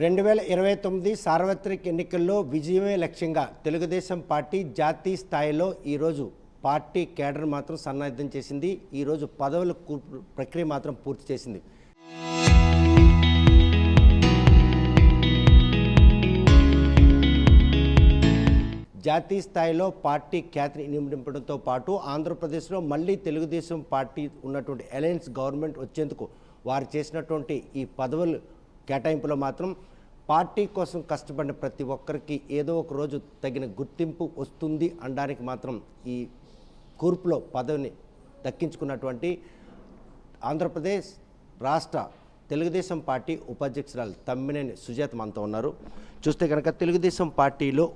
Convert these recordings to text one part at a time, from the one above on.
2029 సార్వత్రిక ఎన్నికల్లో విజయమే లక్ష్యంగా తెలుగుదేశం పార్టీ జాతీయ స్థాయిలో ఈరోజు పార్టీ కేడర్ మాత్రం సన్నాహితం చేసింది. ఈరోజు పదవుల ప్రక్రియ మాత్రం పూర్తి చేసింది. జాతీయ స్థాయిలో పార్టీ ఖ్యాతిని నింపడంతో పాటు ఆంధ్రప్రదేశ్లో మళ్ళీ తెలుగుదేశం పార్టీ ఉన్నటువంటి అలయన్స్ గవర్నమెంట్ వచ్చేందుకు వారు చేసినటువంటి ఈ పదవులు కేటాయింపులో మాత్రం పార్టీ కోసం కష్టపడిన ప్రతి ఒక్కరికి ఏదో ఒక రోజు తగిన గుర్తింపు వస్తుంది అనడానికి మాత్రం ఈ కూర్పులో పదవిని దక్కించుకున్నటువంటి ఆంధ్రప్రదేశ్ రాష్ట్ర తెలుగుదేశం పార్టీ ఉపాధ్యక్షురాలు తమ్మినేని సుజాత మనతో ఉన్నారు. చూస్తే కనుక తెలుగుదేశం పార్టీలో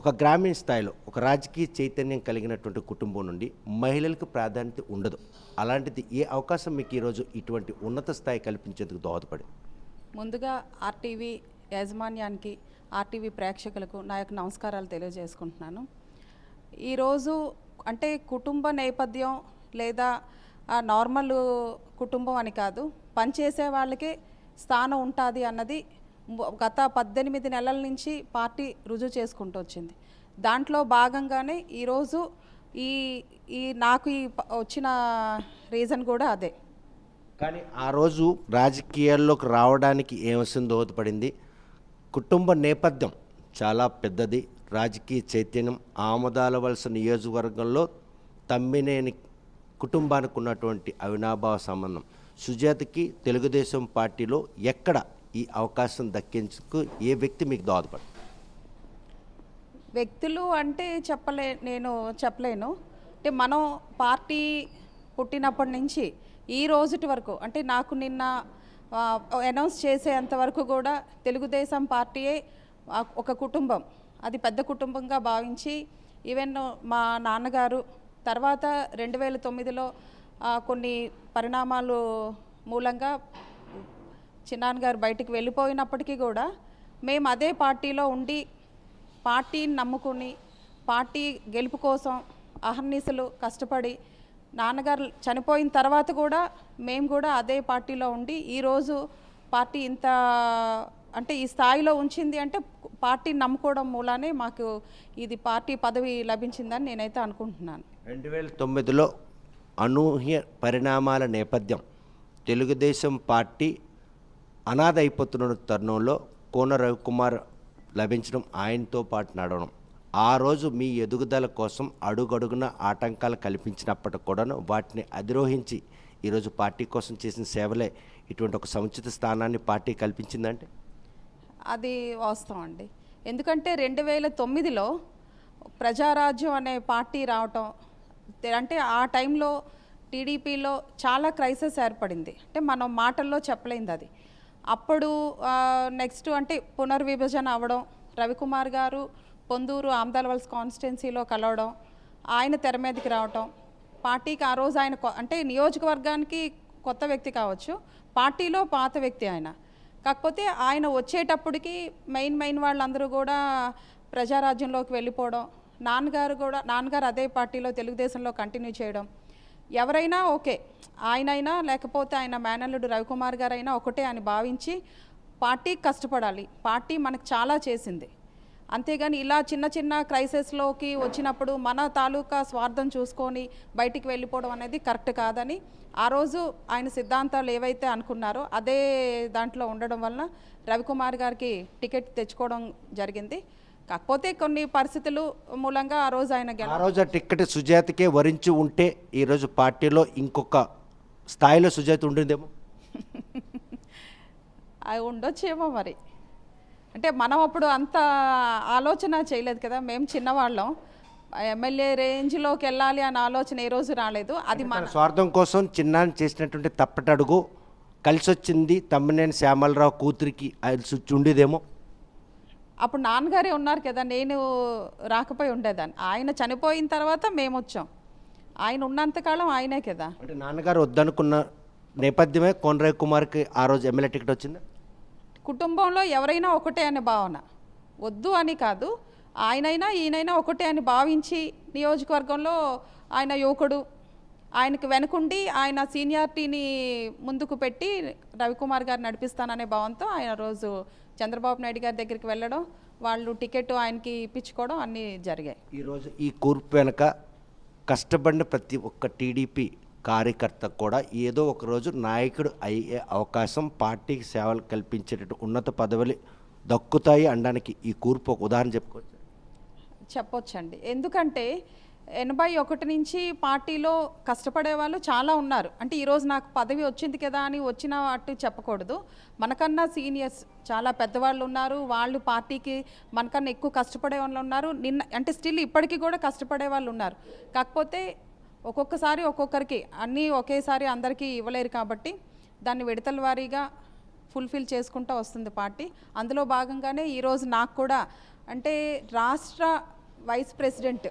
ఒక గ్రామీణ స్థాయిలో ఒక రాజకీయ చైతన్యం కలిగినటువంటి కుటుంబం నుండి మహిళలకు ప్రాధాన్యత ఉండదు. అలాంటిది ఏ అవకాశం మీకు ఈరోజు ఇటువంటి ఉన్నత స్థాయి కల్పించేందుకు దోహదపడి? ముందుగా ఆర్టీవీ యాజమాన్యానికి, ఆర్టీవీ ప్రేక్షకులకు నా యొక్క నమస్కారాలు తెలియజేసుకుంటున్నాను. ఈరోజు అంటే కుటుంబ నేపథ్యం లేదా నార్మల్ కుటుంబం అని కాదు, పనిచేసే వాళ్ళకే స్థానం ఉంటుంది అన్నది గత 18 నెలల నుంచి పార్టీ రుజువు చేసుకుంటూ వచ్చింది. దాంట్లో భాగంగానే ఈరోజు నాకు వచ్చిన రీజన్ కూడా అదే. కానీ ఆ రోజు రాజకీయాల్లోకి రావడానికి ఏమవసరం దోహదపడింది? కుటుంబ నేపథ్యం చాలా పెద్దది. రాజకీయ చైతన్యం ఆమదాలవలస నియోజకవర్గంలో తమ్మినేని కుటుంబానికి ఉన్నటువంటి అవినాభావ సంబంధం సుజాతకి తెలుగుదేశం పార్టీలో ఎక్కడ ఈ అవకాశం దక్కించుకు ఏ వ్యక్తి మీకు దోహదపడు? వ్యక్తులు అంటే నేను చెప్పలేను. అంటే మనం పార్టీ పుట్టినప్పటి నుంచి ఈ రోజుటి వరకు, అంటే నాకు నిన్న అనౌన్స్ చేసేంత వరకు కూడా తెలుగుదేశం పార్టీయే ఒక కుటుంబం, అది పెద్ద కుటుంబంగా భావించి, ఈవెన్ మా నాన్నగారు తర్వాత 2009లో కొన్ని పరిణామాలు మూలంగా చిన్నాన్నగారు బయటికి వెళ్ళిపోయినప్పటికీ కూడా మేము అదే పార్టీలో ఉండి పార్టీని నమ్ముకుని పార్టీ గెలుపు కోసం అహర్నిశలు కష్టపడి నాన్నగారు చనిపోయిన తర్వాత కూడా మేము కూడా అదే పార్టీలో ఉండి ఈరోజు పార్టీ ఇంత అంటే ఈ స్థాయిలో ఉంచింది అంటే పార్టీని నమ్ముకోవడం మూలానే మాకు ఇది పార్టీ పదవి లభించిందని నేనైతే అనుకుంటున్నాను. 2009లో అనూహ్య పరిణామాల నేపథ్యం తెలుగుదేశం పార్టీ అనాథ అయిపోతున్న తరుణంలో కోన రవికుమార్ లభించడం, ఆయనతో పాటు నడవడం, ఆ రోజు మీ ఎదుగుదల కోసం అడుగడుగున ఆటంకాలు కల్పించినప్పటికి కూడాను వాటిని అధిరోహించి ఈరోజు పార్టీ కోసం చేసిన సేవలే ఇటువంటి ఒక సముచిత స్థానాన్ని పార్టీ కల్పించిందంటే అది వాస్తవం అండి. ఎందుకంటే 2009లో ప్రజారాజ్యం అనే పార్టీ రావటం, అంటే ఆ టైంలో టీడీపీలో చాలా క్రైసిస్ ఏర్పడింది. అంటే మనం మాటల్లో చెప్పలేంది అది. అప్పుడు నెక్స్ట్ అంటే పునర్విభజన అవ్వడం, రవికుమార్ గారు పొందూరు ఆమ్దాలవలస కాన్స్టిట్యున్సీలో కలవడం, ఆయన తెర మీదకి రావటం, పార్టీకి ఆ రోజు ఆయన అంటే నియోజకవర్గానికి కొత్త వ్యక్తి కావచ్చు, పార్టీలో పాత వ్యక్తి ఆయన. కాకపోతే ఆయన వచ్చేటప్పటికి మెయిన్ వాళ్ళందరూ కూడా ప్రజారాజ్యంలోకి వెళ్ళిపోవడం, నాన్నగారు అదే పార్టీలో తెలుగుదేశంలో కంటిన్యూ చేయడం, ఎవరైనా ఓకే, ఆయనైనా లేకపోతే ఆయన మేనల్లుడు రవికుమార్ గారైనా ఒకటే అని భావించి పార్టీకి కష్టపడాలి, పార్టీ మనకు చాలా చేసింది, అంతేగాని ఇలా చిన్న క్రైసిస్లోకి వచ్చినప్పుడు మన తాలూకా స్వార్థం చూసుకొని బయటికి వెళ్ళిపోవడం అనేది కరెక్ట్ కాదని ఆ రోజు ఆయన సిద్ధాంతాలు ఏవైతే అనుకున్నారో అదే దాంట్లో ఉండడం వలన రవికుమార్ గారికి టికెట్ తెచ్చుకోవడం జరిగింది. కాకపోతే కొన్ని పరిస్థితులు మూలంగా ఆ రోజు ఆ టికెట్ సుజాతకే వరించి ఉంటే ఈరోజు పార్టీలో ఇంకొక స్థాయిలో సుజాత ఉండేదేమో. అది ఉండొచ్చేమో మరి. అంటే మనం అప్పుడు అంత ఆలోచన చేయలేదు కదా, మేము చిన్నవాళ్ళం, ఎమ్మెల్యే రేంజ్లోకి వెళ్ళాలి అనే ఆలోచన ఏ రోజు రాలేదు. అది మన స్వార్థం కోసం చిన్నాన్ని చేసినటువంటి తప్పటడుగు కలిసి వచ్చింది తమ్మినేని శ్యామలరావు కూతురికి ఉండేదేమో. అప్పుడు నాన్నగారే ఉన్నారు కదా, నేను రాకపోయి ఉండేదాన్ని. ఆయన చనిపోయిన తర్వాత మేము వచ్చాం, ఆయన ఉన్నంతకాలం ఆయనే కదా. అంటే నాన్నగారు వద్దనుకున్న నేపథ్యమే కోన రవికుమార్కి ఆ రోజు ఎమ్మెల్యే టికెట్ వచ్చింది. కుటుంబంలో ఎవరైనా ఒకటే అనే భావన, వద్దు అని కాదు, ఆయనైనా ఈయనైనా ఒకటే అని భావించి నియోజకవర్గంలో ఆయన యువకుడు, ఆయనకు వెనుకుండి ఆయన సీనియారిటీని ముందుకు పెట్టి రవికుమార్ గారు నడిపిస్తాననే భావంతో ఆయన రోజు చంద్రబాబు నాయుడు గారి దగ్గరికి వెళ్ళడం, వాళ్ళు టికెట్ ఆయనకి ఇప్పించుకోవడం అన్నీ జరిగాయి. ఈరోజు ఈ కూర్పు వెనక కష్టపడిన ప్రతి ఒక్క టీడీపీ కార్యకర్త కూడా ఏదో ఒక రోజు నాయకుడు అయ్యే అవకాశం, పార్టీకి సేవలు కల్పించేటట్టు ఉన్నత పదవులు దక్కుతాయి అనడానికి ఈ కూర్పు ఒక ఉదాహరణ చెప్పుకోవచ్చు. చెప్పొచ్చండి. ఎందుకంటే 81 నుంచి పార్టీలో కష్టపడే వాళ్ళు చాలా ఉన్నారు. అంటే ఈరోజు నాకు పదవి వచ్చింది కదా అని వచ్చిన అట్టు చెప్పకూడదు. మనకన్నా సీనియర్స్ చాలా పెద్దవాళ్ళు ఉన్నారు. వాళ్ళు పార్టీకి మనకన్నా ఎక్కువ కష్టపడే వాళ్ళు ఉన్నారు. అంటే స్టిల్ ఇప్పటికీ కూడా కష్టపడే వాళ్ళు ఉన్నారు. కాకపోతే ఒక్కొక్కసారి ఒక్కొక్కరికి అన్నీ ఒకేసారి అందరికీ ఇవ్వలేరు కాబట్టి దాన్ని విడతల వారీగా ఫుల్ఫిల్ చేసుకుంటూ వస్తుంది పార్టీ. అందులో భాగంగానే ఈరోజు నాకు కూడా అంటే రాష్ట్ర వైస్ ప్రెసిడెంట్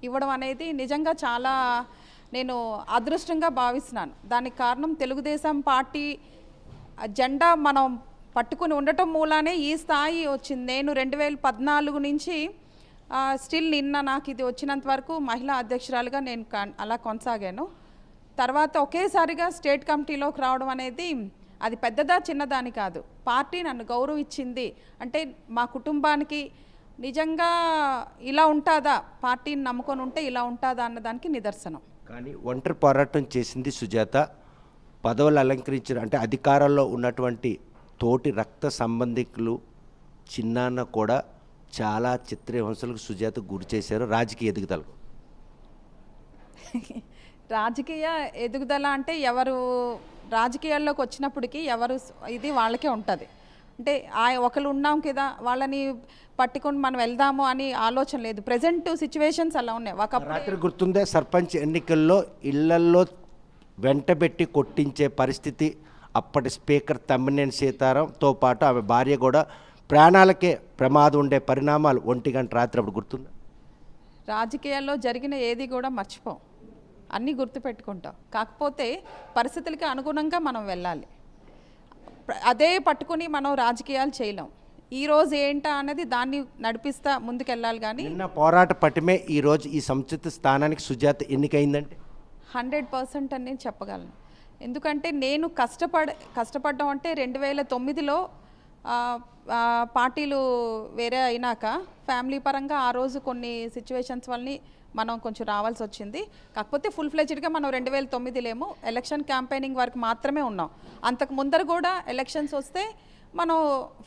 ఇవ్వడం అనేది నిజంగా చాలా నేను అదృష్టంగా భావిస్తున్నాను. దానికి కారణం తెలుగుదేశం పార్టీ జెండా మనం పట్టుకుని ఉండటం మూలానే ఈ స్థాయి వచ్చింది. నేను 2014 నుంచి స్టిల్ నిన్న నాకు ఇది వచ్చినంత వరకు మహిళా అధ్యక్షురాలుగా నేను అలా కొనసాగాను. తర్వాత ఒకేసారిగా స్టేట్ కమిటీలోకి రావడం అనేది అది పెద్దదా చిన్నదాని కాదు. పార్టీ నన్ను గౌరవించింది అంటే మా కుటుంబానికి నిజంగా ఇలా ఉంటుందా, పార్టీని నమ్ముకొని ఉంటే ఇలా ఉంటుందా అన్నదానికి నిదర్శనం. కానీ ఒంటరి పోరాటం చేసింది సుజాత. పదవులు అలంకరించిన అంటే అధికారంలో ఉన్నటువంటి తోటి రక్త సంబంధికులు చిన్నాన్న కూడా చాలా చిత్రహింసలకు సుజాత గురి చేశారు రాజకీయ ఎదుగుదలకు. రాజకీయ ఎదుగుదల అంటే ఎవరు రాజకీయాల్లోకి వచ్చినప్పటికీ ఎవరు ఇది వాళ్ళకే ఉంటుంది. అంటే ఒకరు ఉన్నాం కదా వాళ్ళని పట్టుకొని మనం వెళ్దాము అని ఆలోచన లేదు. ప్రజెంట్ సిచ్యువేషన్స్ అలా ఉన్నాయి. రాత్రి గుర్తుందే సర్పంచ్ ఎన్నికల్లో ఇళ్లల్లో వెంటబెట్టి కొట్టించే పరిస్థితి అప్పటి స్పీకర్ తమ్మినేని సీతారాంతో పాటు ఆమె భార్య కూడా ప్రాణాలకే ప్రమాదం ఉండే పరిణామాలు 1 గంట రాత్రి అప్పుడు గుర్తుందా? రాజకీయాల్లో జరిగిన ఏది కూడా మర్చిపోం, అన్నీ గుర్తుపెట్టుకుంటాం. కాకపోతే పరిస్థితులకి అనుగుణంగా మనం వెళ్ళాలి. అదే పట్టుకుని మనం రాజకీయాలు చేయలేం. ఈరోజు ఏంటా అనేది దాన్ని నడిపిస్తా ముందుకెళ్ళాలి. కానీ నిన్న పోరాట పటిమే ఈరోజు ఈ సముచిత స్థానానికి సుజాత ఎన్నికైందంటే 100% అని నేను చెప్పగలను. ఎందుకంటే నేను కష్టపడడం అంటే 2009లో పార్టీలు వేరే అయినాక ఫ్యామిలీ పరంగా ఆ రోజు కొన్ని సిచ్యువేషన్స్ వల్ల మనం కొంచెం రావాల్సి వచ్చింది. కాకపోతే ఫుల్ ఫ్లెజ్డ్గా మనం 2009 ఎలక్షన్ క్యాంపెయినింగ్ వరకు మాత్రమే ఉన్నాం. అంతకు ముందర కూడా ఎలక్షన్స్ వస్తే మనం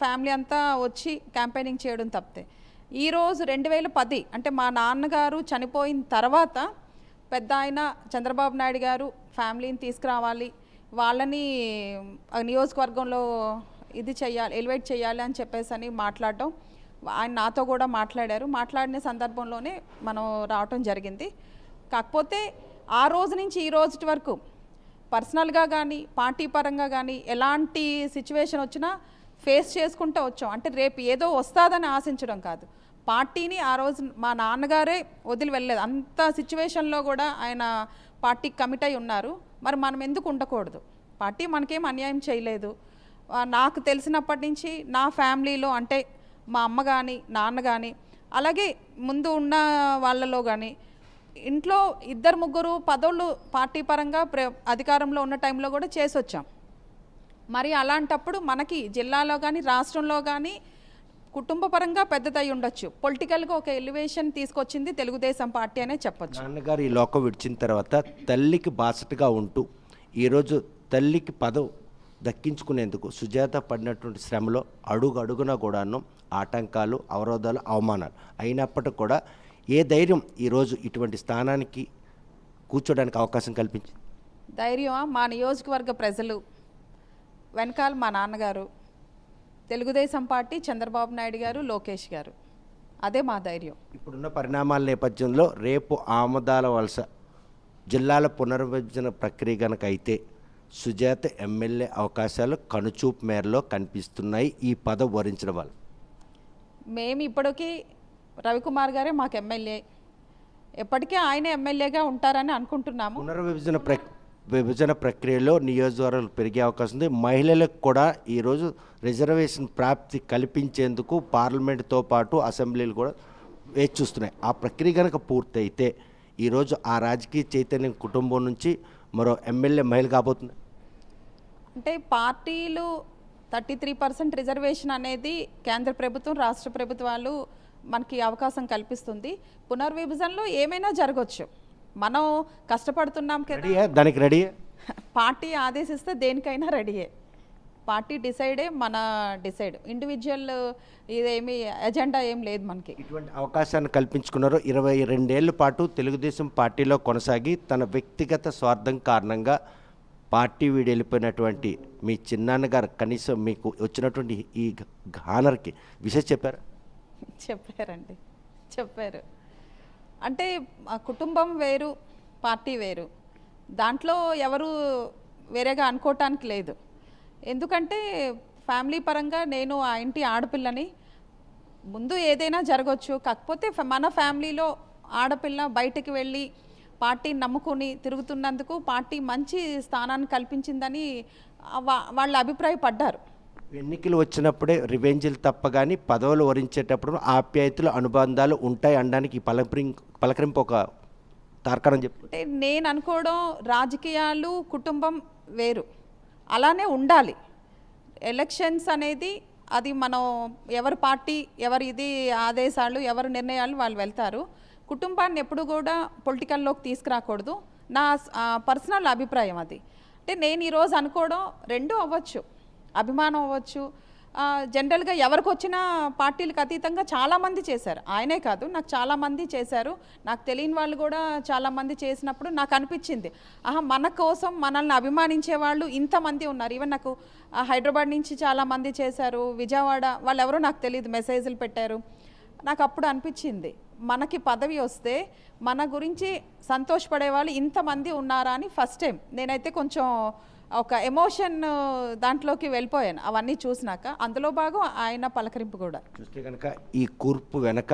ఫ్యామిలీ అంతా వచ్చి క్యాంపెయినింగ్ చేయడం తప్పితే. ఈరోజు 2010 అంటే మా నాన్నగారు చనిపోయిన తర్వాత పెద్ద ఆయన చంద్రబాబు నాయుడు గారు ఫ్యామిలీని తీసుకురావాలి, వాళ్ళని నియోజకవర్గంలో ఇది చేయాలి, ఎలివేట్ చేయాలి అని చెప్పేసి అని మాట్లాడడం, ఆయన నాతో కూడా మాట్లాడారు. మాట్లాడిన సందర్భంలోనే మనం రావటం జరిగింది. కాకపోతే ఆ రోజు నుంచి ఈ రోజు వరకు పర్సనల్గా కానీ పార్టీ పరంగా కానీ ఎలాంటి సిచ్యువేషన్ వచ్చినా ఫేస్ చేసుకుంటూ వచ్చాం. అంటే రేపు ఏదో వస్తుందని ఆశించడం కాదు. పార్టీని ఆ రోజు మా నాన్నగారే వదిలి వెళ్ళలేదు. అంత సిచ్యువేషన్లో కూడా ఆయన పార్టీకి కమిట్ అయి ఉన్నారు. మరి మనం ఎందుకు ఉండకూడదు? పార్టీ మనకేం అన్యాయం చేయలేదు. నాకు తెలిసినప్పటి నుంచి నా ఫ్యామిలీలో అంటే మా అమ్మ కానీ నాన్న కానీ అలాగే ముందు ఉన్న వాళ్ళలో కానీ ఇంట్లో 2-3 పదవులు పార్టీ పరంగా అధికారంలో ఉన్న టైంలో కూడా చేసి వచ్చాం. మరి అలాంటప్పుడు మనకి జిల్లాలో కానీ రాష్ట్రంలో కానీ కుటుంబ పరంగా పెద్దదై ఉండొచ్చు. పొలిటికల్గా ఒక ఎలివేషన్ తీసుకొచ్చింది తెలుగుదేశం పార్టీ అనే చెప్పొచ్చు. నాన్నగారు ఈ లోకం విడిచిన తర్వాత తల్లికి బాసటగా ఉంటూ ఈరోజు తల్లికి పదవి దక్కించుకునేందుకు సుజాత పడినటువంటి శ్రమలో అడుగున కూడాను ఆటంకాలు, అవరోధాలు, అవమానాలు అయినప్పటికీ కూడా ఏ ధైర్యం ఈరోజు ఇటువంటి స్థానానికి కూర్చోడానికి అవకాశం కల్పించింది? ధైర్యం మా నియోజకవర్గ ప్రజలు వెనకాల మా నాన్నగారు, తెలుగుదేశం పార్టీ, చంద్రబాబు నాయుడు గారు, లోకేష్ గారు, అదే మా ధైర్యం. ఇప్పుడున్న పరిణామాల నేపథ్యంలో రేపు ఆమదాల వలస జిల్లాల పునర్విభజన ప్రక్రియ కనుక అయితే సుజాత ఎమ్మెల్యే అవకాశాలు కనుచూపు మేరలో కనిపిస్తున్నాయి ఈ పదవి వరించడం వల్ల. మేము ఇప్పటికీ రవికుమార్ గారే మాకు ఎమ్మెల్యే, ఎప్పటికీ ఆయన ఎమ్మెల్యేగా ఉంటారని అనుకుంటున్నాము. విభజన ప్రక్రియలో నియోజకవర్గాలు పెరిగే అవకాశం ఉంది. మహిళలకు కూడా ఈరోజు రిజర్వేషన్ ప్రాప్తి కల్పించేందుకు పార్లమెంటుతో పాటు అసెంబ్లీలు కూడా వేచి చూస్తున్నాయి. ఆ ప్రక్రియ కనుక పూర్తయితే ఈరోజు ఆ రాజకీయ చైతన్యం కుటుంబం నుంచి మరో ఎమ్మెల్యే మహిళ కాబోతుంది. అంటే పార్టీలు 33% రిజర్వేషన్ అనేది కేంద్ర ప్రభుత్వం రాష్ట్ర ప్రభుత్వాలు మనకి అవకాశం కల్పిస్తుంది. పునర్విభజనలో ఏమైనా జరగవచ్చు. మనం కష్టపడుతున్నాం కదా, రెడీయా దానికి రెడీయా? పార్టీ ఆదేశిస్తే దేనికైనా రెడీయే. పార్టీ డిసైడే మన డిసైడ్, ఇండివిజువల్ ఇదేమి ఎజెండా ఏం లేదు మనకి. ఇటువంటి అవకాశాన్ని కల్పించుకున్నారు. 22 ఏళ్ల పాటు తెలుగుదేశం పార్టీలో కొనసాగి తన వ్యక్తిగత స్వార్థం కారణంగా పార్టీ వీడి వెళ్ళిపోయినటువంటి మీ చిన్నాన్నగారు కనీసం మీకు వచ్చినటువంటి ఈ హానర్కి విషయం చెప్పారా? చెప్పారండి, చెప్పారు. అంటే ఆ కుటుంబం వేరు, పార్టీ వేరు. దాంట్లో ఎవరు వేరేగా అనుకోవటానికి లేదు. ఎందుకంటే ఫ్యామిలీ పరంగా నేను ఆ ఇంటి ఆడపిల్లని. ముందు ఏదైనా జరగవచ్చు, కాకపోతే మన ఫ్యామిలీలో ఆడపిల్ల బయటికి వెళ్ళి పార్టీని నమ్ముకుని తిరుగుతున్నందుకు పార్టీ మంచి స్థానాన్ని కల్పించిందని వాళ్ళు అభిప్రాయపడ్డారు. ఎన్నికలు వచ్చినప్పుడే రివెంజ్లు తప్ప కానీ పదవులు వరించేటప్పుడు ఆప్యాయతలు అనుబంధాలు ఉంటాయి అనడానికి పలకరింపు ఒక తార్కాణం చెప్పు. అంటే నేను అనుకోవడం, రాజకీయాలు కుటుంబం వేరు, అలానే ఉండాలి. ఎలక్షన్స్ అనేది అది మనం ఎవరి పార్టీ ఎవరి ఇది ఆదేశాలు ఎవరి నిర్ణయాలు వాళ్ళు వెళ్తారు. కుటుంబాన్ని ఎప్పుడు కూడా పొలిటికల్లోకి తీసుకురాకూడదు. నా పర్సనల్ అభిప్రాయం అది. అంటే నేను ఈరోజు అనుకోవడం రెండూ అవ్వచ్చు, అభిమానం అవ్వచ్చు. జనరల్గా ఎవరికి వచ్చినా పార్టీలకు అతీతంగా చాలామంది చేశారు. ఆయనే కాదు, నాకు చాలామంది చేశారు. నాకు తెలియని వాళ్ళు కూడా చాలామంది చేసినప్పుడు నాకు అనిపించింది, మన కోసం మనల్ని అభిమానించే వాళ్ళు ఇంతమంది ఉన్నారు. ఈవెన్ నాకు హైదరాబాద్ నుంచి చాలామంది చేశారు, విజయవాడ వాళ్ళు ఎవరో నాకు తెలియదు, మెసేజ్లు పెట్టారు. నాకు అప్పుడు అనిపించింది, మనకి పదవి వస్తే మన గురించి సంతోషపడే వాళ్ళు ఇంతమంది ఉన్నారా అని ఫస్ట్ టైం నేనైతే కొంచెం ఒక ఎమోషన్ దాంట్లోకి వెళ్ళిపోయాను అవన్నీ చూసినాక. అందులో భాగం ఆయన పలకరింపు కూడా. చూస్తే కనుక ఈ కూర్పు వెనక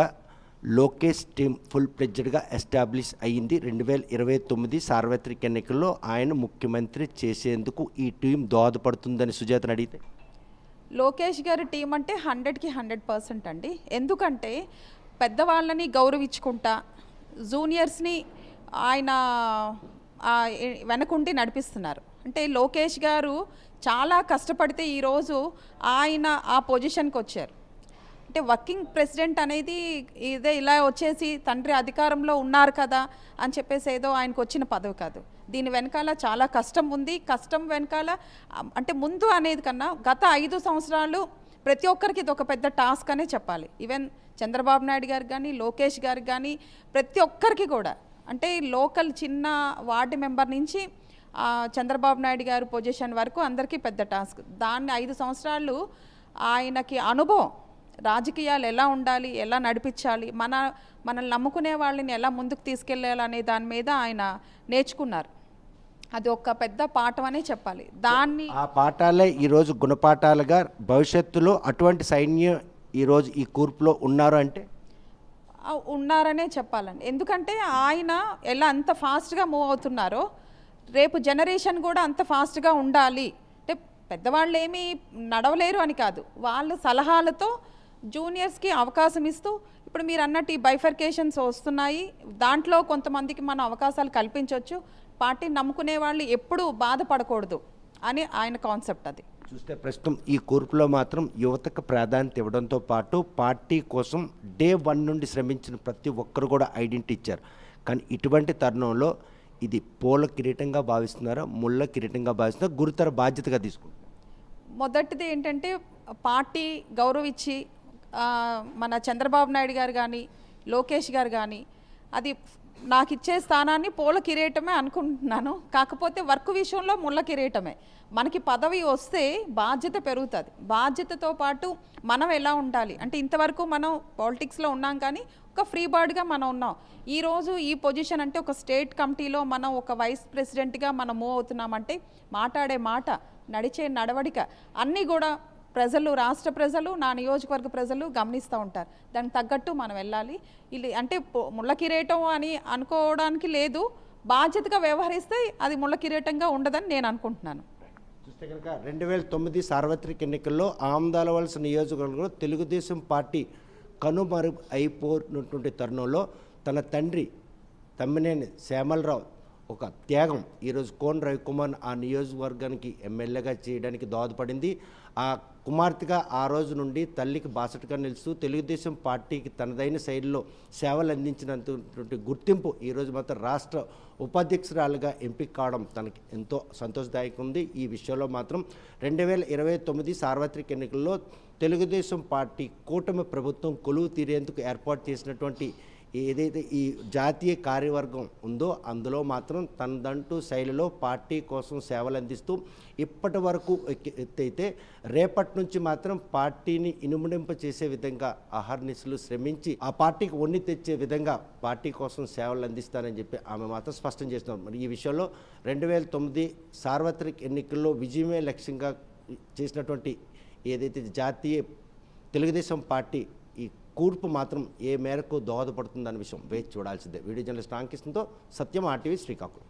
లోకేష్ టీం ఫుల్ ప్లెడ్జ్డ్గా ఎస్టాబ్లిష్ అయ్యింది. 2029 సార్వత్రిక ఎన్నికల్లో ఆయన ముఖ్యమంత్రి చేసేందుకు ఈ టీం దోహదపడుతుందని సుజాతను అడిగితే, లోకేష్ గారి టీం అంటే 100కి 100% అండి. ఎందుకంటే పెద్దవాళ్ళని గౌరవించుకుంటా జూనియర్స్ని ఆయన వెనకుండి నడిపిస్తున్నారు. అంటే లోకేష్ గారు చాలా కష్టపడితే ఈరోజు ఆయన ఆ పొజిషన్కి వచ్చారు. అంటే వర్కింగ్ ప్రెసిడెంట్ అనేది ఇదే ఇలా వచ్చేసి తండ్రి అధికారంలో ఉన్నారు కదా అని చెప్పేసి ఏదో ఆయనకు వచ్చిన పదవి కాదు. దీని వెనకాల చాలా కష్టం ఉంది. కష్టం వెనకాల అంటే ముందు అనేది కన్నా గత 5 సంవత్సరాలు ప్రతి ఒక్కరికి ఇది ఒక పెద్ద టాస్క్ అనే చెప్పాలి. ఈవెన్ చంద్రబాబు నాయుడు గారికి కానీ లోకేష్ గారికి కానీ ప్రతి ఒక్కరికి కూడా, అంటే లోకల్ చిన్న వార్డు మెంబర్ నుంచి చంద్రబాబు నాయుడు గారు పొజిషన్ వరకు అందరికీ పెద్ద టాస్క్. దాన్ని 5 సంవత్సరాలు ఆయనకి అనుభవం, రాజకీయాలు ఎలా ఉండాలి, ఎలా నడిపించాలి, మనల్ని నమ్ముకునే వాళ్ళని ఎలా ముందుకు తీసుకెళ్ళాలనే దాని మీద ఆయన నేర్చుకున్నారు. అది ఒక పెద్ద పాఠం అనే చెప్పాలి. దాన్ని ఆ పాఠాలే ఈరోజు గుణపాఠాలుగా భవిష్యత్తులో అటువంటి సైన్యం ఈరోజు ఈ కూర్పులో ఉన్నారు అంటే ఉన్నారనే చెప్పాలండి. ఎందుకంటే ఆయన ఎలా అంత ఫాస్ట్గా మూవ్ అవుతున్నారో రేపు జనరేషన్ కూడా అంత ఫాస్ట్గా ఉండాలి. అంటే పెద్దవాళ్ళు ఏమీ నడవలేరు అని కాదు, వాళ్ళ సలహాలతో జూనియర్స్కి అవకాశం ఇస్తూ, ఇప్పుడు మీరు అన్నట్టు ఈ బైఫర్కేషన్స్ వస్తున్నాయి, దాంట్లో కొంతమందికి మనం అవకాశాలు కల్పించవచ్చు. పార్టీని నమ్ముకునే వాళ్ళు ఎప్పుడూ బాధపడకూడదు అని ఆయన కాన్సెప్ట్. అది చూస్తే ప్రస్తుతం ఈ కూర్పులో మాత్రం యువతకు ప్రాధాన్యత ఇవ్వడంతో పాటు పార్టీ కోసం డే 1 నుండి శ్రమించిన ప్రతి ఒక్కరు కూడా ఐడెంటిటీ ఇచ్చారు. కానీ ఇటువంటి తరుణంలో ఇది పూల కిరీటంగా భావిస్తున్నారా, ముళ్ళ కిరీటంగా భావిస్తున్నారా, గురుతర బాధ్యతగా తీసుకుంటున్నారు? మొదటిది ఏంటంటే పార్టీ గౌరవించి మన చంద్రబాబు నాయుడు గారు కానీ లోకేష్ గారు కానీ అది నాకు ఇచ్చే స్థానాన్ని పూల కిరీటమే అనుకుంటున్నాను. కాకపోతే వర్క్ విషయంలో ముళ్ళ కిరీటమే. మనకి పదవి వస్తే బాధ్యత పెరుగుతుంది. బాధ్యతతో పాటు మనం ఎలా ఉండాలి అంటే ఇంతవరకు మనం పాలిటిక్స్లో ఉన్నాం కానీ ఒక ఫ్రీ బర్డ్గా మనం ఉన్నాం. ఈరోజు ఈ పొజిషన్ అంటే ఒక స్టేట్ కమిటీలో మనం ఒక వైస్ ప్రెసిడెంట్గా మనం మూవ్ అవుతున్నామంటే మాట్లాడే మాట, నడిచే నడవడిక అన్నీ కూడా ప్రజలు, రాష్ట్ర ప్రజలు, నా నియోజకవర్గ ప్రజలు గమనిస్తూ ఉంటారు. దానికి తగ్గట్టు మనం వెళ్ళాలి. ఇది అంటే ముళ్ళ కిరీటం అని అనుకోవడానికి లేదు, బాధ్యతగా వ్యవహరిస్తే అది ముళ్ళ కిరీటంగా ఉండదని నేను అనుకుంటున్నాను. చూస్తే కనుక 2009 సార్వత్రిక ఎన్నికల్లో ఆమదాలవలస నియోజకవర్గంలో తెలుగుదేశం పార్టీ కనుమరుగు అయిపోయినటువంటి తరుణంలో తన తండ్రి తమ్మినేని శ్యామలరావు ఒక త్యాగం ఈరోజు కోన రవికుమార్ ఆ నియోజకవర్గానికి ఎమ్మెల్యేగా చేయడానికి దోహదపడింది. ఆ కుమార్తెగా ఆ రోజు నుండి తల్లికి బాసటగా నిలుస్తూ తెలుగుదేశం పార్టీకి తనదైన శైలిలో సేవలు అందించినటువంటి గుర్తింపు ఈరోజు మాత్రం రాష్ట్ర ఉపాధ్యక్షురాలుగా ఎంపిక కావడం తనకి ఎంతో సంతోషదాయకంగా ఉంది. ఈ విషయంలో మాత్రం 2029 సార్వత్రిక ఎన్నికల్లో తెలుగుదేశం పార్టీ కూటమి ప్రభుత్వం కొలువు తీరేందుకు ఏర్పాటు చేసినటువంటి ఏదైతే ఈ జాతీయ కార్యవర్గం ఉందో అందులో మాత్రం తనదంటూ శైలిలో పార్టీ కోసం సేవలు అందిస్తూ ఇప్పటి వరకు ఎత్తైతే రేపటి నుంచి మాత్రం పార్టీని ఇనుమడింప చేసే విధంగా అహర్నిశలు శ్రమించి ఆ పార్టీకి వన్ని తెచ్చే విధంగా పార్టీ కోసం సేవలు అందిస్తానని చెప్పి ఆమె మాత్రం స్పష్టం చేస్తున్నారు. మరి ఈ విషయంలో 2009 సార్వత్రిక ఎన్నికల్లో విజయమే లక్ష్యంగా చేసినటువంటి ఏదైతే జాతీయ తెలుగుదేశం పార్టీ ఈ కూర్పు మాత్రం ఏ మేరకు దోహదపడుతుందన్న విషయం వేచి చూడాల్సిందే. వీడియో జర్నలిస్ట్ రామకృష్ణతో సత్యం RTV శ్రీకాకుళం.